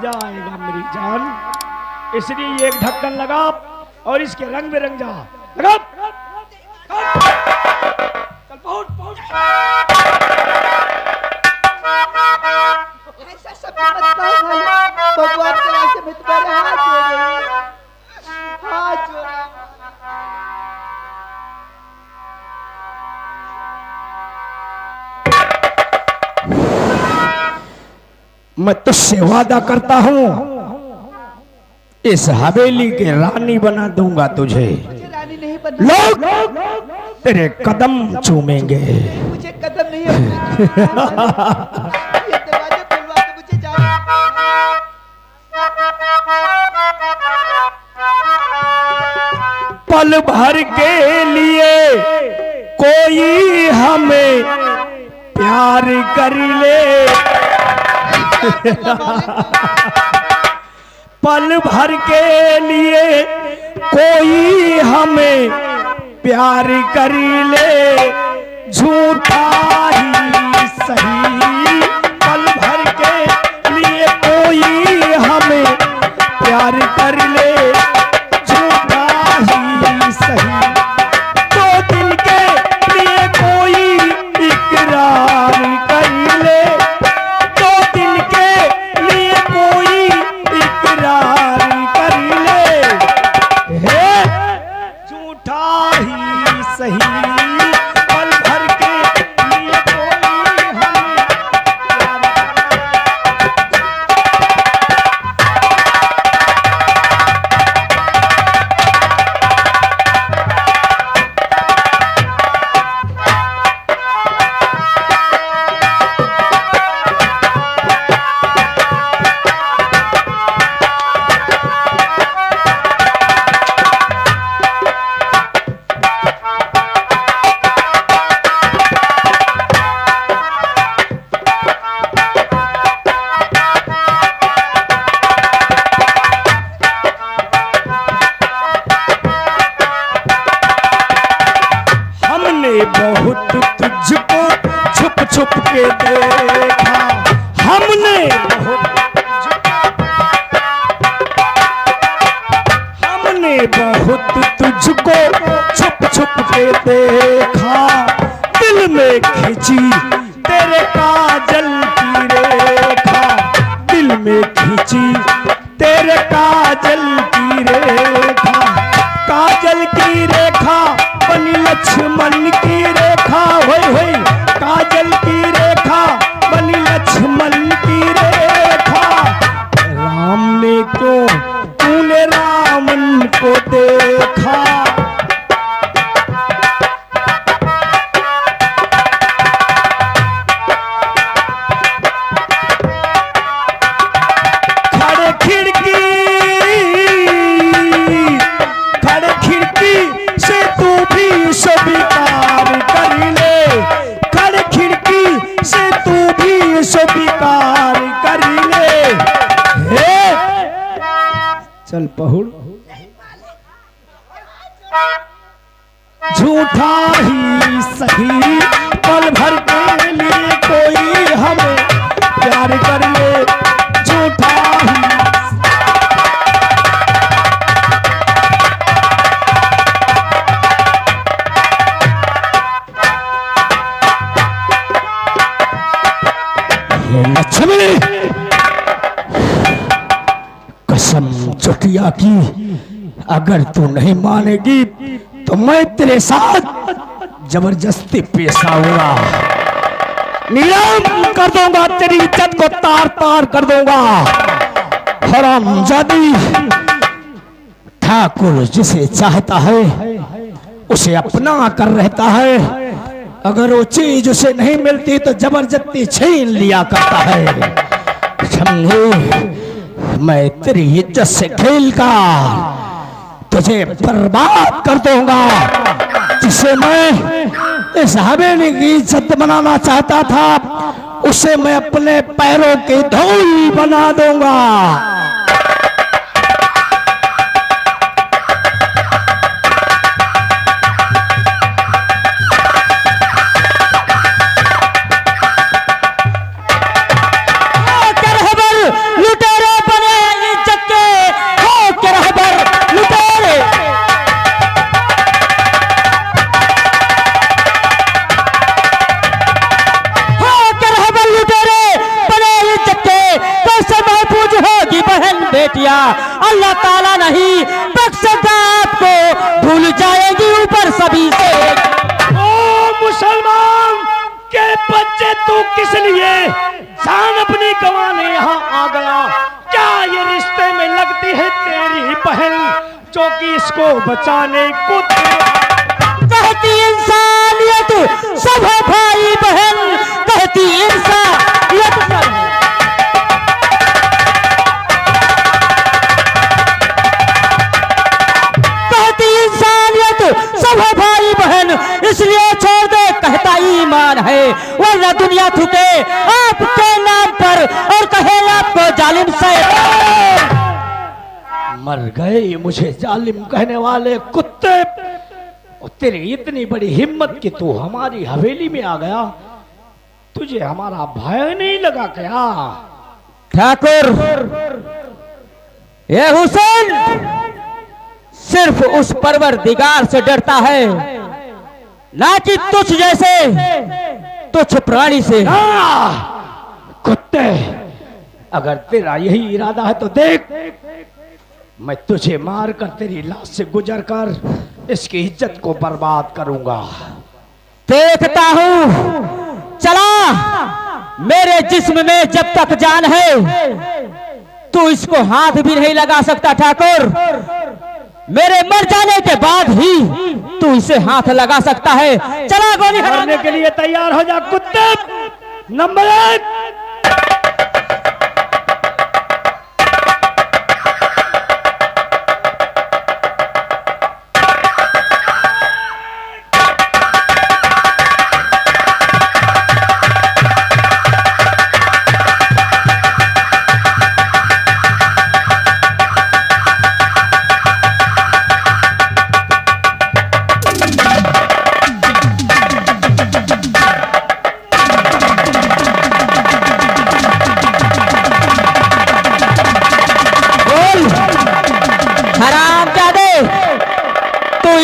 मजा आएगा मेरी जान। इसलिए एक ढक्कन लगा और इसके रंग में रंग जा। लगा चल पहुंच पहुंच। ऐसा सब मत कहो भगवान के रास्ते में तुम्हारे हाथ जोड़े, हाथ जोड़े। मैं तुझसे वादा करता हूँ इस हवेली के रानी बना दूंगा तुझे। मुझे रानी नहीं बनना, लोग तेरे कदम चूमेंगे। मुझे कदम नहीं अपने ये दरवाजे खुलवा के मुझे जाना। पल भर के लिए कोई हमें प्यार कर ले। पल भर के लिए कोई हमें प्यार कर ले, झूठा ही सही। पल भर के लिए कोई हमें प्यार कर ले, झूठा ही सही। 2 दिन के लिए कोई इकरार कर ले, 2 दिन के लिए कोई इकरार कर ले, झूठा ही सही। पल भर के लिए कोई हमें बहुत तुझको छुप छुप के देखा। हमने बहुत तुझको छुप छुप के देखा। दिल में खींची तेरे काजल की रेखा, दिल में खींची तेरे काजल की रेखा। काजल की रेखा बनी लक्ष्मण की रेखा, होय होय। काजल की रेखा बनी लक्ष्मण की रेखा। राम ने क्यों तूने रावण को देखा। खड़े खिड़की से तू भी स्वीकार कर ले, खड़े खिड़की से तू भी स्वीकार कर ले। हे चल पहुड़, झूठा ही सही। पल भर के लिए कोई हमें प्यार कर ले, झूठा ही। लक्ष्मी कसम चुटिया की, अगर तू नहीं मानेगी तो मैं तेरे साथ जबरदस्ती पेश आऊंगा। नीलाम कर दूंगा, तेरी इज्जत को तार तार कर दूंगा। हरामजादी, ठाकुर जिसे चाहता है उसे अपना कर रहता है, अगर वो चीज उसे नहीं मिलती तो जबरदस्ती छीन लिया करता है। समझे, मैं तेरी इज्जत से खेलकर तुझे बर्बाद कर दूंगा। जिसे मैं इस हवेली की इज्जत बनाना चाहता था उसे मैं अपने पैरों की धूल बना दूंगा। लुटेरे बिटिया, अल्लाह ताला नहीं बख्शेगा आपको, भूल जाएगी ऊपर सभी से। ओ मुसलमान के बच्चे, तू किस लिए जान अपनी गंवाने यहाँ आ गया? क्या ये रिश्ते में लगती है तेरी बहन जो कि इसको बचाने को कहती इंसानियत सब है भाई बहन, कहती इंसानियत सब है। कहती इंसानियत सब है भाई बहन, इसलिए छोड़ दे कहता ईमान है, वरना दुनिया थूके आपके नाम पर और कहे आपको जालिम शैतान। मर गए मुझे जालिम कहने वाले कुत्ते। और तेरी इतनी बड़ी हिम्मत कि तू हमारी हवेली में आ गया, तुझे हमारा भय नहीं लगा क्या? ठाकुर, ये हुसैन सिर्फ उस परवरदिगार से डरता है, ना कि तुझ जैसे तुच्छ प्राणी से। कुत्ते, अगर तेरा यही इरादा है तो देख, मैं तुझे मारकर तेरी लाश से गुजर कर इसकी इज्जत को बर्बाद करूंगा। देखता हूं, चला, मेरे जिस्म में जब तक जान है तू इसको हाथ भी नहीं लगा सकता ठाकुर, मेरे मर जाने के बाद ही तू इसे हाथ लगा सकता है। चला गोली मरने के लिए तैयार हो जा कुत्ते। नंबर 1,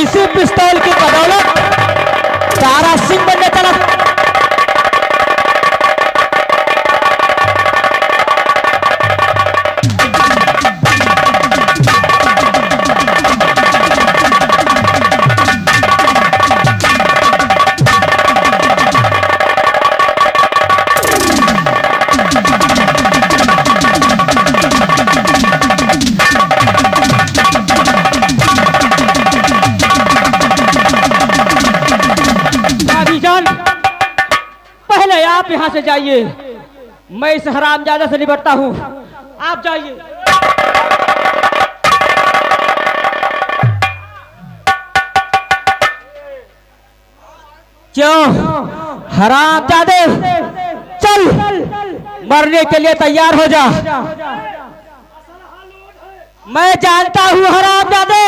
इसी पिस्तौल की बदौलत तारा सिंह बनने चला। पहले आप यहां से जाइए, मैं इस हरामजादा से निपटता हूं, आप जाइए। क्यों हरामजादे, चल मरने के लिए तैयार हो जा। मैं जानता हूं हरामजादे,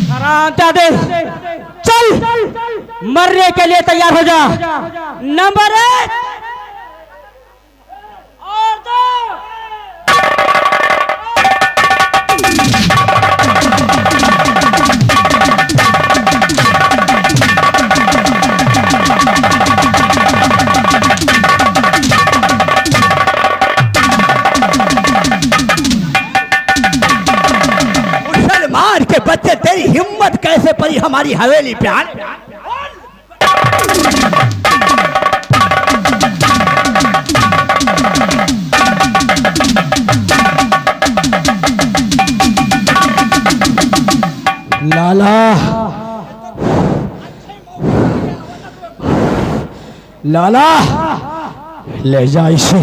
हरामजादे, चल मरने के लिए तैयार हो जा। नंबर 1 और 2। मुसलमान के बच्चे, तेरी हिम्मत कैसे पड़ी हमारी हवेली पे आने? लाला, लाला, ले जा इसे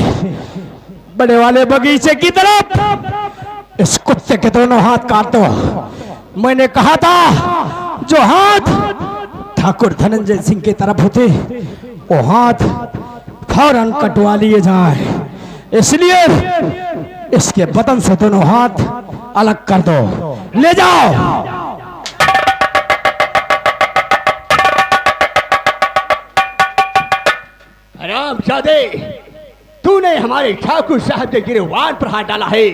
बड़े वाले बगीचे की तरफ। इस कुत्ते के दोनों हाथ काट दो। मैंने कहा था जो हाथ ठाकुर धनंजय सिंह की तरफ होते वो हाथ फौरन कटवा लिए जाए, इसलिए इसके बदन से दोनों हाथ अलग कर दो। ले जाओ। हरामजादे, तूने हमारे ठाकुर साहब के गिरवान पर हाथ डाला है।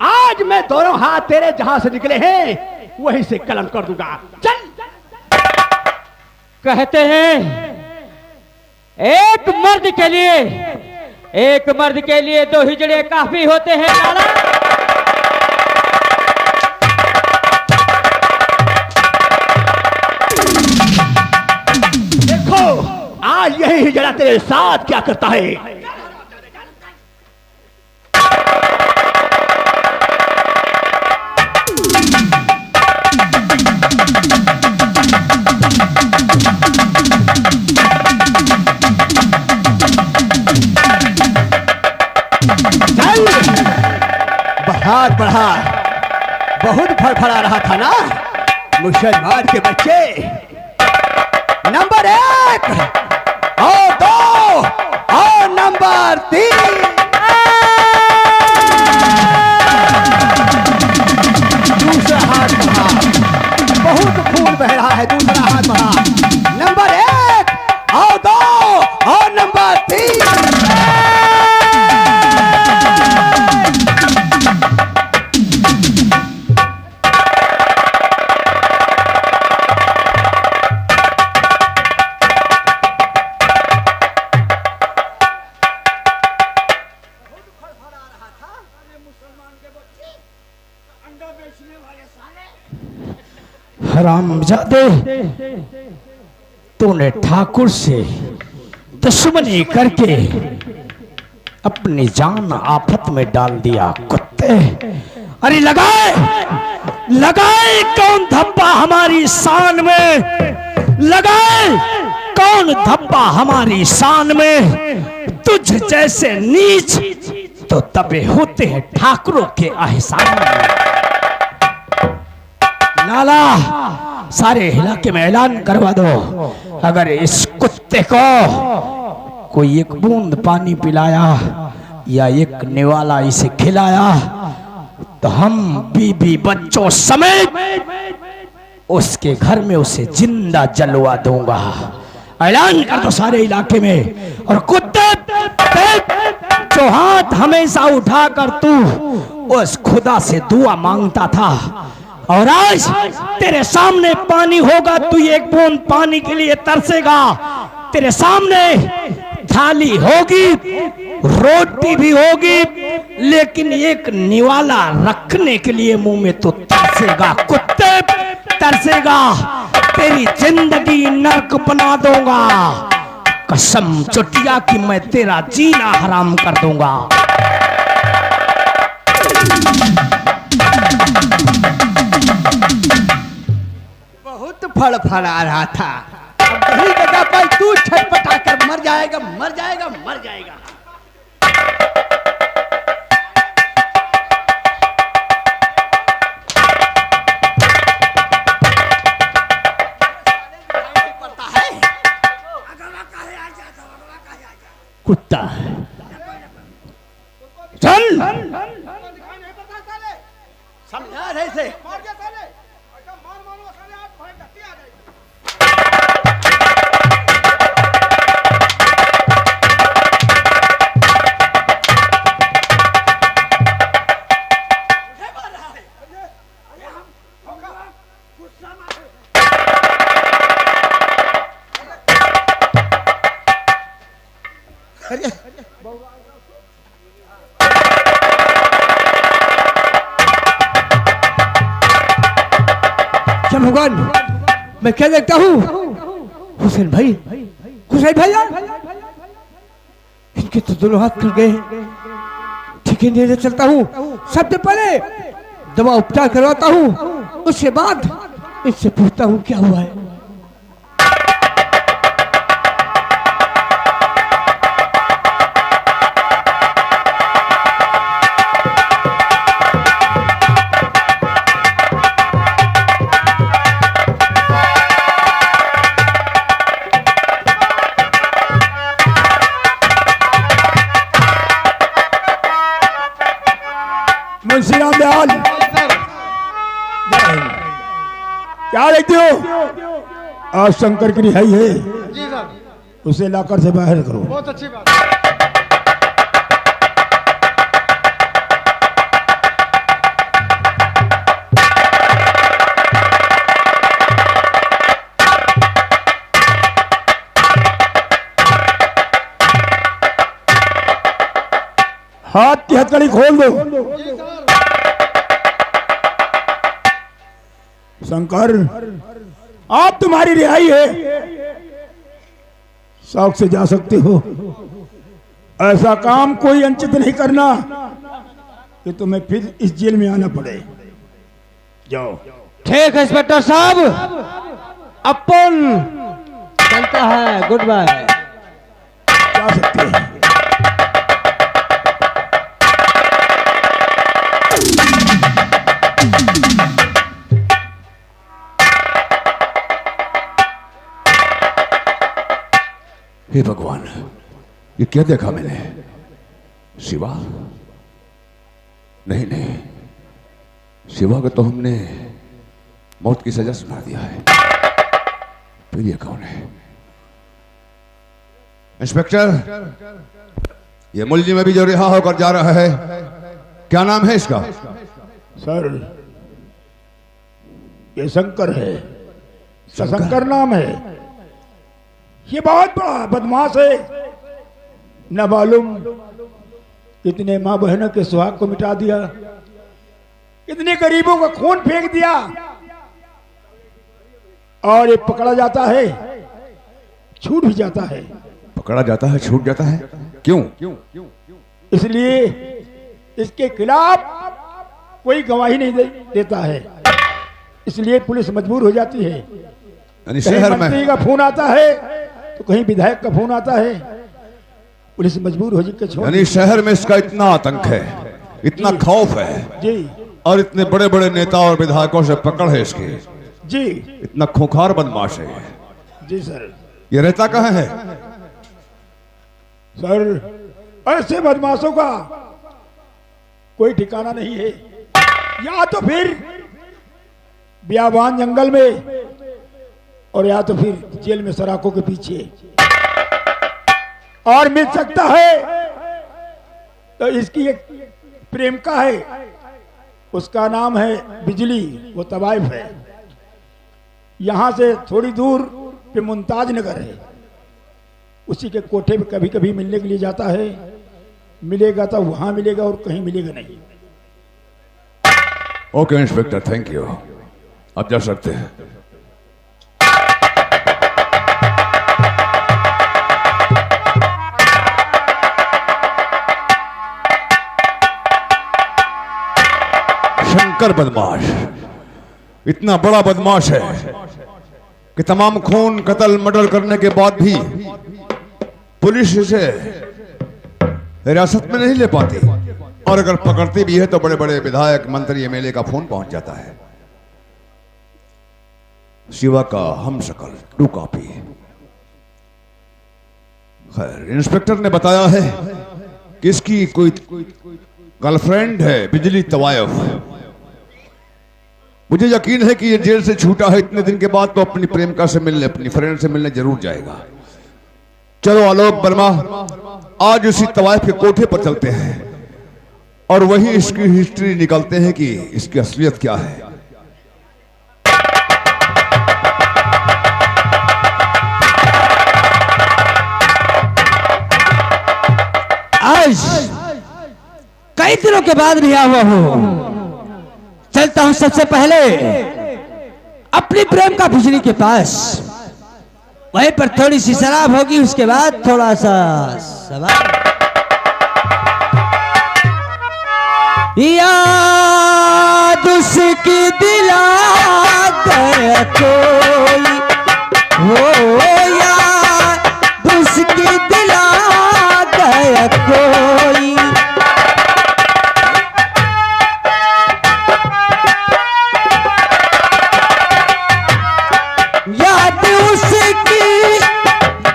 आज मैं दोनों हाथ तेरे जहां से निकले हैं वहीं से कलम कर दूंगा। चल। कहते हैं एक मर्द के लिए दो हिजड़े काफी होते हैं लाला। देखो आज यही हिजड़ा तेरे साथ क्या करता है। हाथ बढ़ा, बहुत फड़फड़ा रहा था ना मुसलमान के बच्चे। नंबर 1 और 2 और नंबर 3। दूसरा हाथ बढ़ा, बहुत खून बह रहा है। दूसरा हाथ बढ़ा, नंबर 1 और 2 और नंबर 3। हरामजादे, तूने ठाकुर से दुश्मनी करके अपनी जान आफत में डाल दिया कुत्ते। अरे लगाए लगाए कौन धब्बा हमारी शान में, लगाए कौन धब्बा हमारी शान में। तुझ जैसे नीच तो तबे होते हैं ठाकुरों के एहसान में। लाला सारे इलाके में ऐलान करवा दो, अगर इस कुत्ते को कोई एक बूंद पानी पिलाया या एक निवाला इसे खिलाया तो हम बीबी बच्चों समेत उसके घर में उसे जिंदा जलवा दूंगा। ऐलान कर दो सारे इलाके में। और कुत्ते जो हाथ हमेशा उठाकर तू उस खुदा से दुआ मांगता था, और आज तेरे सामने पानी होगा, तू एक बूंद पानी के लिए तरसेगा। तेरे सामने थाली होगी, रोटी भी होगी, लेकिन एक निवाला रखने के लिए मुंह में तो तरसेगा। कुत्ते तरसेगा, तेरी जिंदगी नरक बना दूंगा। कसम चुटिया कि मैं तेरा जीना हराम कर दूंगा। बहुत फड़फड़ा रहा था, अब यही जगह पर तू छटपटा कर मर जाएगा, मर जाएगा, मर जाएगा। कुत्ता चल समझा रहे थे। क्या भगवान, मैं क्या देखता हूँ? हुसैन भाई, हुसैन भाई इनके तो दोनों हाथ कट गए। ठीक है, नहीं चलता हूँ। सबसे पहले दवा उपचार करवाता हूँ, उसके बाद इससे पूछता हूँ क्या हुआ है। मुंशी राम दयाल, क्या देखते हो? आज शंकर की रिहाई है, जी सर। उसे लाकर से बाहर करो। बहुत अच्छी बात है। हाथ की हथकड़ी खोल दो। शंकर, आप तुम्हारी रिहाई है, शौक से जा सकते हो। ऐसा काम कोई अंचित नहीं करना कि तुम्हें फिर इस जेल में आना पड़े। जाओ। ठीक है इंस्पेक्टर साहब, अपन चलता है। Good bye. जा सकते हैं। हे भगवान, ये क्या देखा मैंने? शिवा? नहीं नहीं, शिवा को तो हमने मौत की सजा सुना दिया है। फिर ये कौन है? इंस्पेक्टर, ये मुलजिम अभी जो रिहा होकर जा रहा है, क्या नाम है इसका? सर, ये शंकर है। शंकर नाम है। ये बहुत बड़ा बदमाश है। न मालूम कितने मां बहनों के सुहाग को मिटा दिया, कितने गरीबों का खून फेंक दिया, और ये पकड़ा जाता है, छूट भी जाता है। पकड़ा जाता है, छूट जाता है? क्यों? इसलिए इसके खिलाफ कोई गवाही नहीं देता है, इसलिए पुलिस मजबूर हो जाती है। यानी शहर में मंत्री का फोन आता है तो कहीं विधायक का फोन आता है, पुलिस मजबूर हो जाकर छोड़। यानी शहर में इसका इतना आतंक है, इतना खौफ है जी, और इतने बड़े बड़े नेता और विधायकों से पकड़ है इसकी। जी इतना खूंखार बदमाश है। जी सर। ये रहता कहाँ है? सर, ऐसे बदमाशों का कोई ठिकाना नहीं है। या तो फिर बियाबान जंगल में, और या तो फिर जेल में सराखों के पीछे। और मिल सकता है तो इसकी एक प्रेमिका है, उसका नाम है बिजली, वो तवाइफ है। यहां से थोड़ी दूर पे मुमताज नगर है, उसी के कोठे पे कभी कभी मिलने के लिए जाता है। मिलेगा तो वहां मिलेगा और कहीं मिलेगा नहीं। Okay inspector, thank you. अब जा सकते हैं। शंकर बदमाश इतना बड़ा बदमाश है कि तमाम खून कत्ल मर्डर करने के बाद भी पुलिस इसे हिरासत में नहीं ले पाती, और अगर पकड़ती भी है तो बड़े बड़े विधायक, मंत्री, एमएलए का फोन पहुंच जाता है। शिवा का हम शकल, टू कॉपी। खैर, इंस्पेक्टर ने बताया है कि इसकी कोई गर्लफ्रेंड है, बिजली तवायफ। मुझे यकीन है कि ये जेल से छूटा है इतने दिन के बाद, तो अपनी प्रेमिका से मिलने, अपनी फ्रेंड से मिलने जरूर जाएगा। चलो आलोक वर्मा, आज उसी तवायफ के कोठे पर चलते हैं और वही इसकी हिस्ट्री निकालते हैं कि इसकी असलियत क्या है। आज कई दिनों के बाद रिहा हुआ हूं। चलता हूं सबसे पहले अपनी प्रेम का बिजली के पास, वहीं पर थोड़ी सी शराब होगी, उसके बाद थोड़ा सा सवाल। याद उसकी दिला गया कोई, हो याद उसकी दिला गया कोई। याद उसकी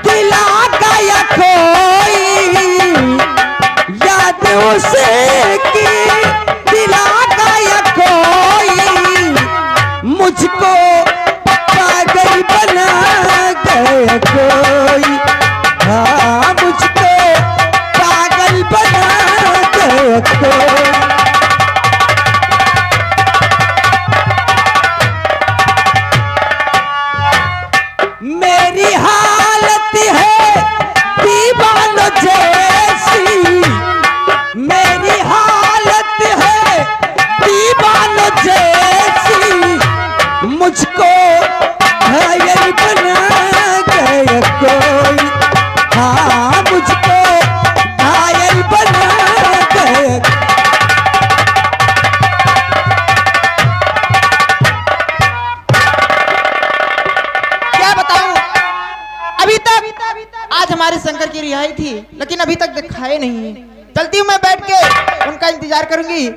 दिला गया कोई, याद उसकी दिला गया कोई, मुझको पागल बना गया कोई। हाँ, मुझको पागल बना गया कोई। मेरी हालत है दीवानों जैसी, मेरी तक आज हमारे शंकर की रिहाई थी, लेकिन अभी तक दिखाए नहीं। चलती हूँ मैं, बैठ के उनका इंतजार करूंगी।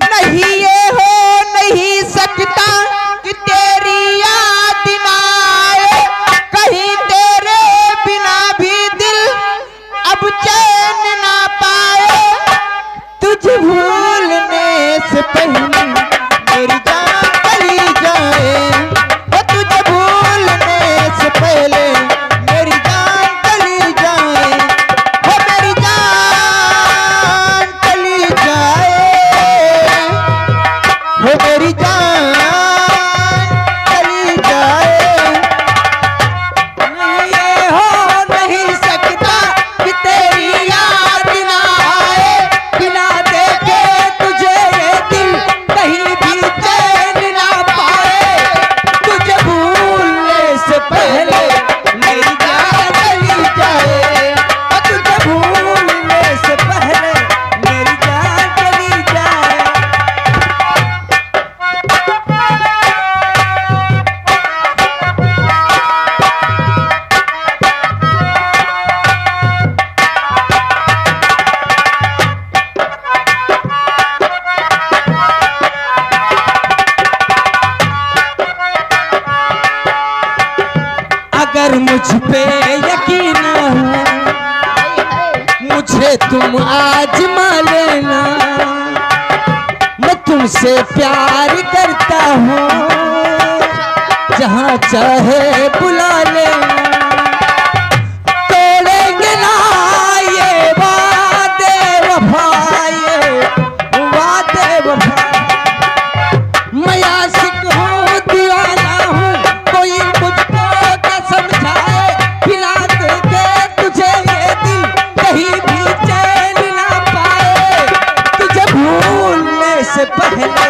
नहीं ये हो नहीं सकता कि तेरी याद ना आए, कहीं तेरे बिना भी दिल अब चैन ना पाए। तुझे भूलने से पहले मेरी जान चली जाए, वो तुझे भूलने से पहले मेरी जान चली जाए, वो मेरी जान चली जाए, वो मेरी जान चली जाए। नहीं ये हो नहीं सकता कि तेरी याद ना आए, बिना देखे तुझे ये दिल कहीं भी चैन ना पाए। तुझे भूलने से पहले मेरी जान चली जाए, और तुझे भूलने से पहले मेरी जान चली जाए। अगर मुझ पे यकीन हो, मुझे तुम आजमा लेना। मैं तुमसे प्यार करता हूँ, जहाँ चाहे बुला लेना। तोड़ेंगे ना ये वादे वफा, ये वादे वफा। मैं आशिक हूँ, दीवाना हूँ, कोई मुझको क्या समझाए। पिला के तुझे ये दिल कहीं भी चैन ना पाए। तुझे भूलने से पहले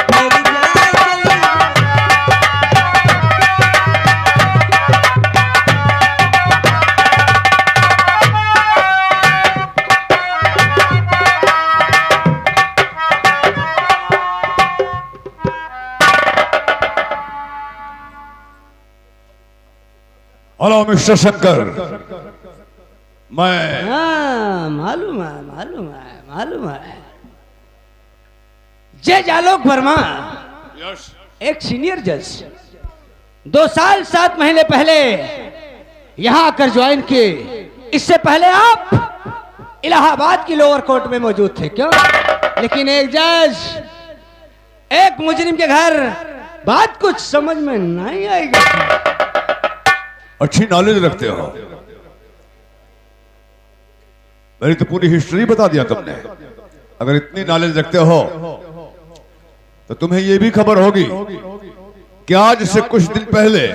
मेरी जान चली। हेलो मिस्टर शंकर, मैं हाँ, मालूम है, मालूम है, मालूम है। जज आलोक वर्मा, एक सीनियर जज, 2 साल 7 महीने पहले यहां आकर ज्वाइन किए। इससे पहले आप इलाहाबाद की लोअर कोर्ट में मौजूद थे, क्यों? लेकिन एक जज एक मुजरिम के घर, बात कुछ समझ में नहीं आएगी। अच्छी नॉलेज रखते हो, मेरी तो पूरी हिस्ट्री बता दिया तुमने। अगर इतनी नॉलेज रखते हो तो तुम्हें यह भी खबर होगी कि आज से कुछ दिन पहले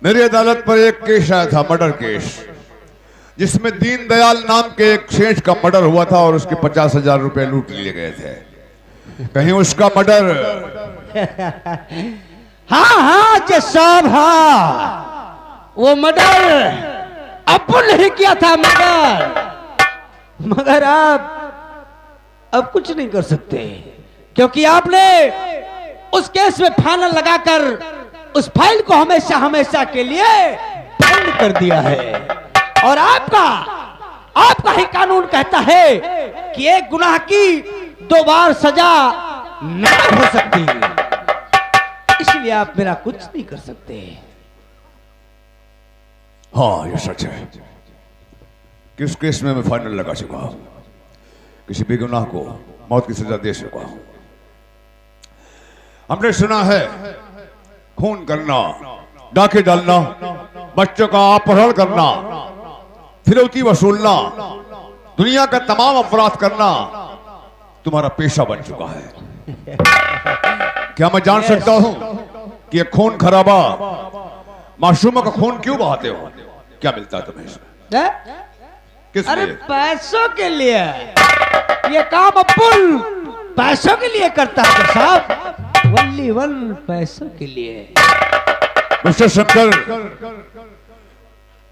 मेरी अदालत पर एक केस आया था, मर्डर केस, जिसमें दीनदयाल नाम के एक सेठ का मर्डर हुआ था और उसके 50,000 रुपए लूट लिए गए थे। कहीं उसका मर्डर हाँ हाँ जज साहब, हाँ वो मर्डर अपन नहीं किया था, मगर आप अब कुछ नहीं कर सकते, क्योंकि आपने उस केस में फाइनल लगाकर उस फाइल को हमेशा हमेशा के लिए बंद कर दिया है। और आपका ही कानून कहता है कि एक गुनाह की 2 बार सजा नहीं हो सकती, इसलिए आप मेरा कुछ नहीं कर सकते। हाँ ये सच है, किस केस में मैं फाइनल लगा चुका हूं, किसी बेगुनाह को मौत की सजा दे चुका हूं। हमने सुना है खून करना, डाके डालना, बच्चों का अपहरण करना, फिरौती वसूलना, दुनिया का तमाम अपराध करना तुम्हारा पेशा बन चुका है। क्या मैं जान सकता हूं कि ये खून खराबा, मासूमों का खून क्यों बहाते हो? क्या मिलता है तुम्हें इसमें? किस अरे लिए? पैसों के लिए। ये काम अपुल पैसों के लिए करता है साहब, वल्ली वन पैसों के लिए। मिस्टर शंकर,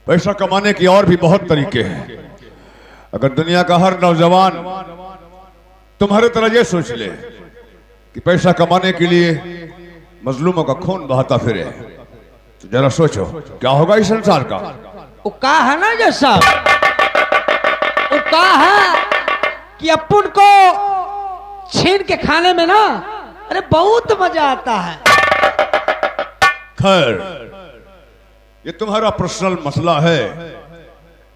पैसा कमाने की और भी बहुत तरीके हैं। अगर दुनिया का हर नौजवान तुम्हारे तरह ये सोच ले कि पैसा कमाने के लिए मजलूमों का खून बहाता फिरे तो जरा सोचो क्या होगा इस संसार का। वो कहा है ना जज साहब, वो कहा है कि अपन को छीन के खाने में ना अरे बहुत मजा आता है। खैर ये तुम्हारा पर्सनल मसला है,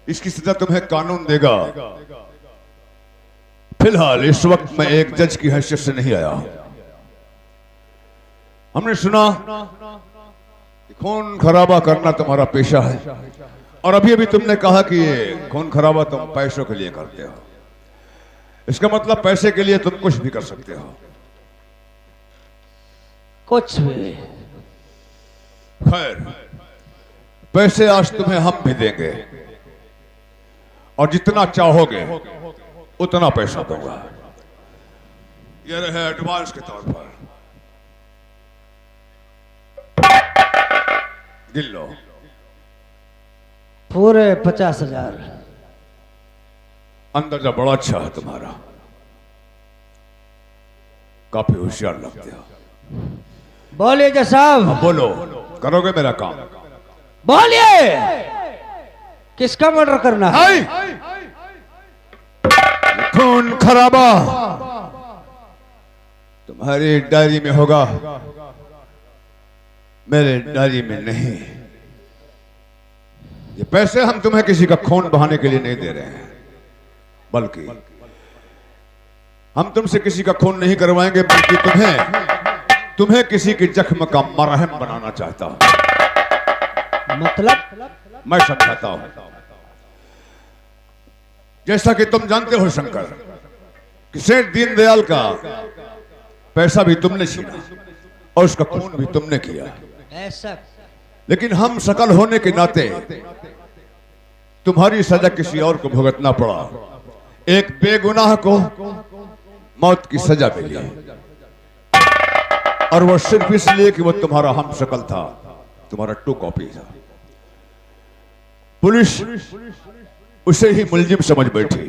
इसकी सजा तुम्हें कानून देगा। फिलहाल इस वक्त मैं एक जज की हैसियत से नहीं आया। हमने सुना कि खून खराबा करना तुम्हारा पेशा है, और अभी अभी तुमने कहा कि ये खून खराबा तुम पैसों के लिए करते हो। इसका मतलब पैसे के लिए तुम कुछ भी कर सकते हो। कुछ भी। खैर पैसे आज तुम्हें हम भी देंगे, और जितना चाहोगे उतना पैसा दूंगा। यह रहे एडवांस के तौर पर, गिन लो। पूरे 50,000। अंदाजा बड़ा अच्छा है तुम्हारा, काफी होशियार लगते हो। बोलिए जज साहब, अब बोलो, करोगे मेरा काम? बोलिए किसका मर्डर करना है? खून खराबा तुम्हारी डायरी में होगा, मेरे डायरी में नहीं। ये पैसे हम तुम्हें किसी का खून बहाने के लिए नहीं दे रहे हैं, बल्कि हम तुमसे किसी का खून नहीं करवाएंगे, बल्कि तुम्हें किसी के जख्म का मरहम बनाना चाहता हूं। मतलब? मैं समझाता हूं। जैसा कि तुम जानते हो शंकर, कि सेठ दीनदयाल का पैसा भी तुमने छीना और उसका खून भी तुमने किया। ऐसा? लेकिन हम शकल होने के नाते तुम्हारी सजा किसी और को भुगतना पड़ा। एक बेगुनाह को मौत की सजा मिली, और वो सिर्फ इसलिए कि वो तुम्हारा हम शकल था, तुम्हारा टू कॉपी था। पुलिस उसे ही मुलजिम समझ बैठी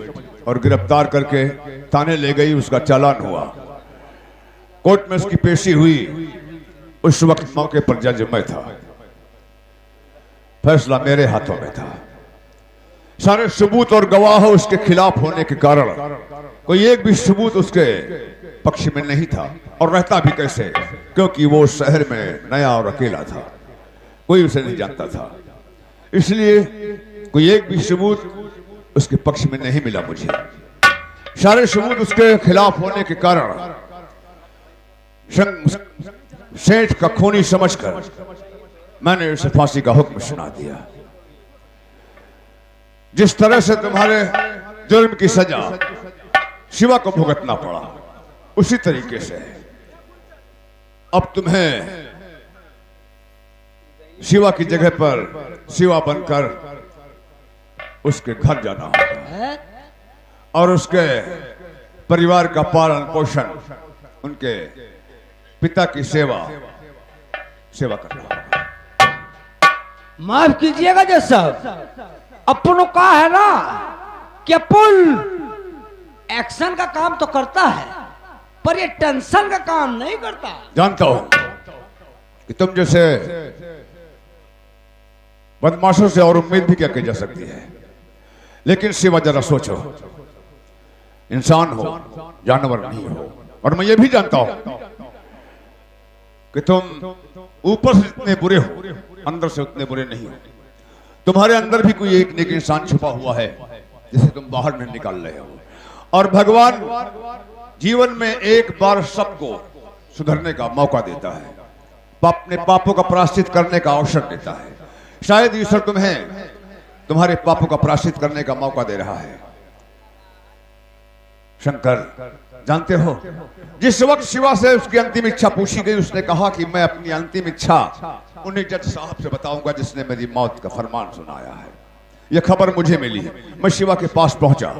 और गिरफ्तार करके थाने ले गई। उसका चालान हुआ, कोर्ट में उसकी पेशी हुई। उस वक्त मौके पर जज मैं था, फैसला मेरे हाथों में था। सारे सबूत और गवाह उसके खिलाफ होने के कारण कोई एक भी सबूत उसके पक्ष में नहीं था, और रहता भी कैसे, क्योंकि वो शहर में नया और अकेला था, कोई उसे नहीं जानता था। इसलिए कोई एक भी सबूत उसके पक्ष में नहीं मिला मुझे। सारे सबूत उसके खिलाफ होने के कारण सेठ का खूनी समझकर मैंने उसे फांसी का हुक्म सुना दिया। जिस तरह से तुम्हारे जुर्म की सजा शिवा को भुगतना पड़ा, उसी तरीके से अब तुम्हें शिवा की जगह पर शिवा बनकर उसके घर जाना होगा, और उसके परिवार का पालन पोषण, उनके पिता की सेवा करना होगा। माफ कीजिएगा जज साहब, अपन का है ना कि अपन एक्शन का काम तो करता है, पर ये टेंशन का काम नहीं करता। जानता हूं कि तुम जैसे बदमाशों से और उम्मीद भी क्या की जा सकती है, लेकिन सिवा जरा सोचो, इंसान हो, जानवर नहीं हो। और मैं ये भी जानता हूं कि तुम ऊपर से इतने बुरे हो, अंदर से उतने बुरे नहीं हो। तुम्हारे अंदर भी कोई एक नेक इंसान छुपा हुआ है जिसे तुम बाहर नहीं निकाल रहे हो। और भगवान जीवन में एक बार सबको सुधरने का मौका देता है, अपने पापों का प्रायश्चित करने का अवसर देता है। शायद ईश्वर तुम्हें तुम्हारे पापों का प्रायश्चित करने का मौका दे रहा है। शंकर, जानते हो, जिस वक्त शिवा से उसकी अंतिम इच्छा पूछी गई, उसने कहा कि मैं अपनी अंतिम इच्छा उन्हीं जज साहब से बताऊंगा जिसने मेरी मौत का फरमान सुनाया है। यह खबर मुझे मिली, मैं शिवा के पास पहुंचा,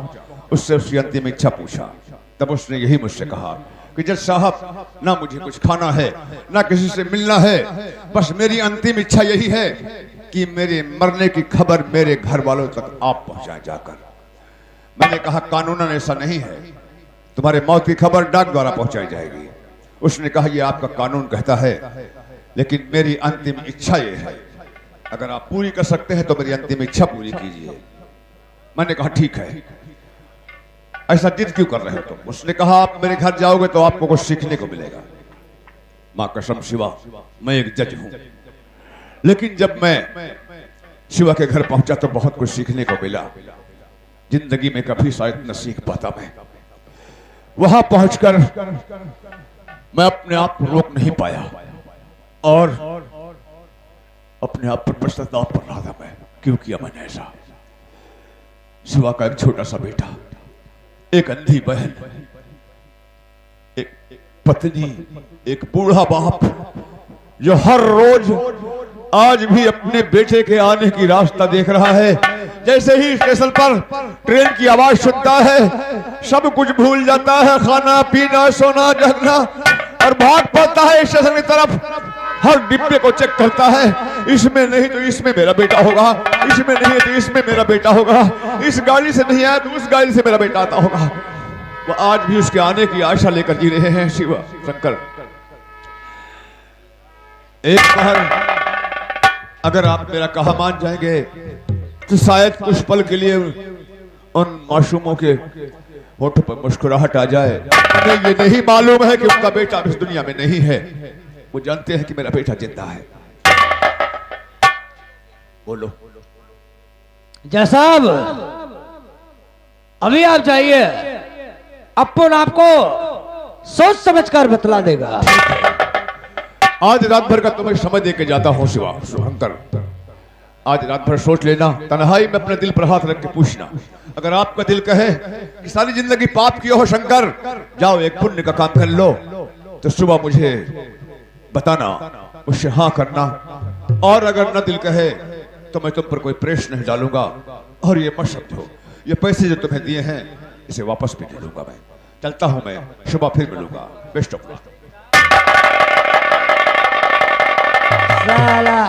उससे उसकी अंतिम इच्छा पूछा। तब उसने यही मुझसे कहा कि जज साहब, ना मुझे कुछ खाना है, ना किसी से मिलना है, बस मेरी अंतिम इच्छा यही है कि मेरे मरने की खबर मेरे घर वालों तक आप पहुंचाएं जाकर। मैंने कहा कानूनन ऐसा नहीं है, तुम्हारे मौत की खबर डाक द्वारा पहुंचाई जाएगी। उसने कहा यह आपका कानून कहता है, लेकिन मेरी अंतिम इच्छा यह है अगर आप पूरी कर सकते हैं तो मेरी अंतिम इच्छा पूरी कीजिए। मैंने कहा ठीक है। ऐसा जिद क्यों कर रहे हो तुम? उसने कहा आप मेरे घर जाओगे तो आपको कुछ सीखने को मिलेगा। मां कसम शिवा, मैं एक जज हूं, लेकिन जब मैं शिवा के घर पहुंचा तो बहुत कुछ सीखने को मिला। जिंदगी में कभी शायद न सीख पाता मैं। वहां पहुंचकर मैं अपने आप को रोक नहीं पाया और अपने आप पर पश्चाताप कर रहा था। मैं क्यों किया मैंने ऐसा? शिवा का एक छोटा सा बेटा, एक अंधी बहन, एक पत्नी, एक बूढ़ा बाप जो हर रोज आज भी अपने बेटे के आने की रास्ता देख रहा है। जैसे ही स्टेशन पर ट्रेन की आवाज सुनता है सब कुछ भूल जाता है, खाना पीना सोना जगना, और भाग पड़ता है स्टेशन की तरफ। हर डिब्बे को चेक करता है, इसमें नहीं तो इसमें मेरा बेटा होगा, इसमें नहीं तो इसमें मेरा बेटा होगा, इस गाड़ी से नहीं आया तो उस गाड़ी से मेरा बेटा आता होगा। वो आज भी उसके आने की आशा लेकर जी रहे हैं। शिवा शंकर, एक बार अगर आप मेरा कहा मान जाएंगे तो शायद कुछ पल के लिए उन मासूमों के होठों पर मुस्कुराहट आ जाए। उन्हें ये नहीं मालूम है कि उनका बेटा इस दुनिया में नहीं है। वो जानते हैं कि मेरा बेटा जिंदा है। बोलो जज साहब, अभी आप जाइए, अपन आपको सोच समझकर बतला देगा। आज रात भर का तुम्हें समय देके जाता हूं शिवा शुभंकर। आज रात भर सोच लेना, तन्हाई में अपने दिल पर हाथ रख के पूछना। अगर आपका दिल कहे कि सारी जिंदगी पाप किया हो शंकर, जाओ एक पुण्य का काम कर लो, तो सुबह मुझे बताना, उससे हाँ करना। और अगर न दिल कहे तो मैं तुम पर कोई प्रेस नहीं डालूंगा। और ये मत समझो, ये पैसे जो तुम्हें दिए हैं इसे वापस भी दे दूंगा। मैं चलता हूं, मैं सुबह फिर मिलूंगा। Best of luck. साला